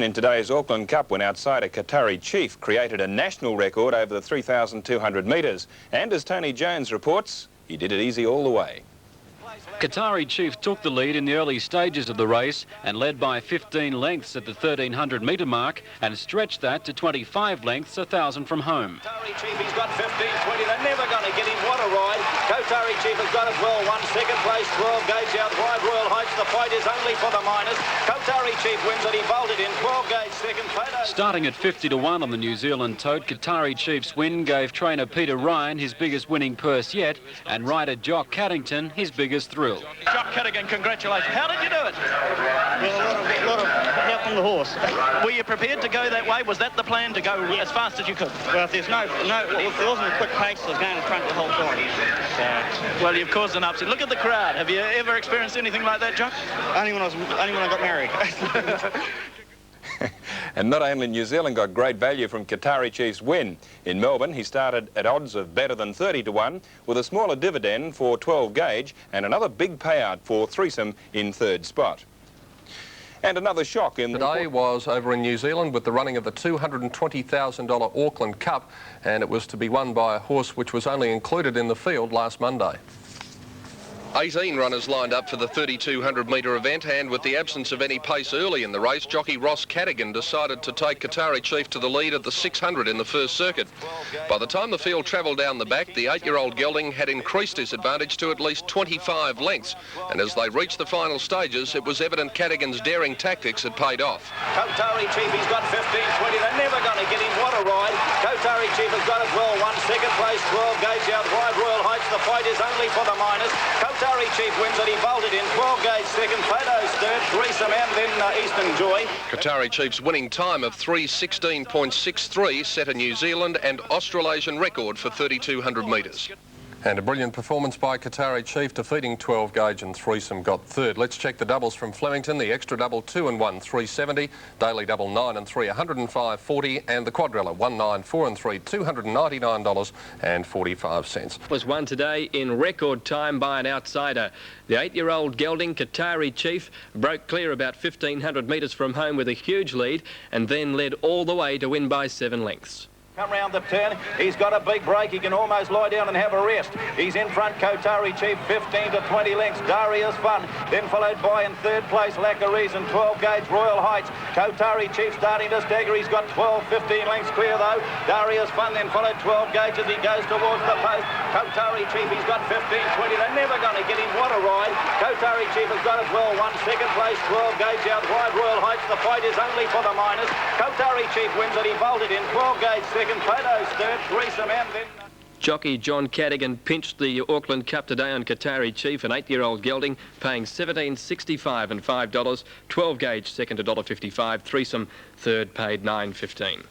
In today's Auckland Cup, when outsider Qatari Chief created a national record over the 3,200 metres. And as Tony Jones reports, he did it easy all the way. Qatari Chief took the lead in the early stages of the race and led by 15 lengths at the 1,300 metre mark and stretched that to 25 lengths, 1,000 from home. Qatari Chief, he's got 15-20. They're never going to get him. What a ride. Qatari Chief has got it well. Won second place, 12 gauge out wide. Royal Heights, the fight is only for the minors. Qatari Chief wins it. He bolted in 12 gauge second. Starting at 50-1 on the New Zealand tote, Qatari Chief's win gave trainer Peter Ryan his biggest winning purse yet and rider Jock Caddington his biggest thrill. Jock Caddington, congratulations. How did you do it? Well, a lot of help from the horse. Were you prepared to go that way? Was that the plan, to go as fast as you could? Well, if there wasn't a quick pace, I was going in front the whole time. So, well, you've caused an upset. Look at the crowd. Have you ever experienced anything like that, Jock? only when I got married. And not only New Zealand got great value from Qatari Chief's win. In Melbourne, he started at odds of better than 30-1 with a smaller dividend for 12 gauge and another big payout for threesome in third spot. And another shock in Today was over in New Zealand with the running of the $220,000 Auckland Cup, and it was to be won by a horse which was only included in the field last Monday. 18 runners lined up for the 3,200 metre event, and with the absence of any pace early in the race, jockey Ross Cadogan decided to take Qatari Chief to the lead at the 600 in the first circuit. By the time the field travelled down the back, the 8-year-old gelding had increased his advantage to at least 25 lengths, and as they reached the final stages, it was evident Cadogan's daring tactics had paid off. Qatari Chief, he's got 15-20. They're never going to get him. What a ride. Qatari Chief has got it well. Won second place, 12 gauge out wide. Royal Heights, the fight is only for the minors. Qatari Chief wins it. He bolted in 12 gauge second. Plato's third, threesome, and then Eastern Joy. Qatari Chief's winning time of 3:16.63 set a New Zealand and Australasian record for 3,200 metres. And a brilliant performance by Qatari Chief, defeating 12 gauge and threesome got third. Let's check the doubles from Flemington. The extra double 2 and 1, 370. Daily double 9 and 3, 105.40. And the quadrilla 1, 9, 4 and 3, $299.45. Was won today in record time by an outsider. The 8-year-old gelding Qatari Chief broke clear about 1,500 metres from home with a huge lead and then led all the way to win by 7 lengths. Come round the turn. He's got a big break. He can almost lie down and have a rest. He's in front, Qatari Chief, 15-20 lengths. Darius Fun, then followed by in third place, Lack of Reason, 12 gauge Royal Heights. Qatari Chief starting to stagger. He's got 12-15 lengths clear though. Darius Fun then followed 12 gauge as he goes towards the post. Qatari Chief, he's got 15-20. They're never going to get him. What a ride. Qatari Chief has got it well. Won second place, 12 gauge out wide. Royal Heights, the fight is only for the minors. Qatari Chief wins it. He bolted in 12 gauge second. Plato's third, threesome, and then... Jockey John Cadogan pinched the Auckland Cup today on Qatari Chief, an 8-year-old gelding, paying $17.65 and $5. 12 gauge second $1.55. Threesome third paid $9.15.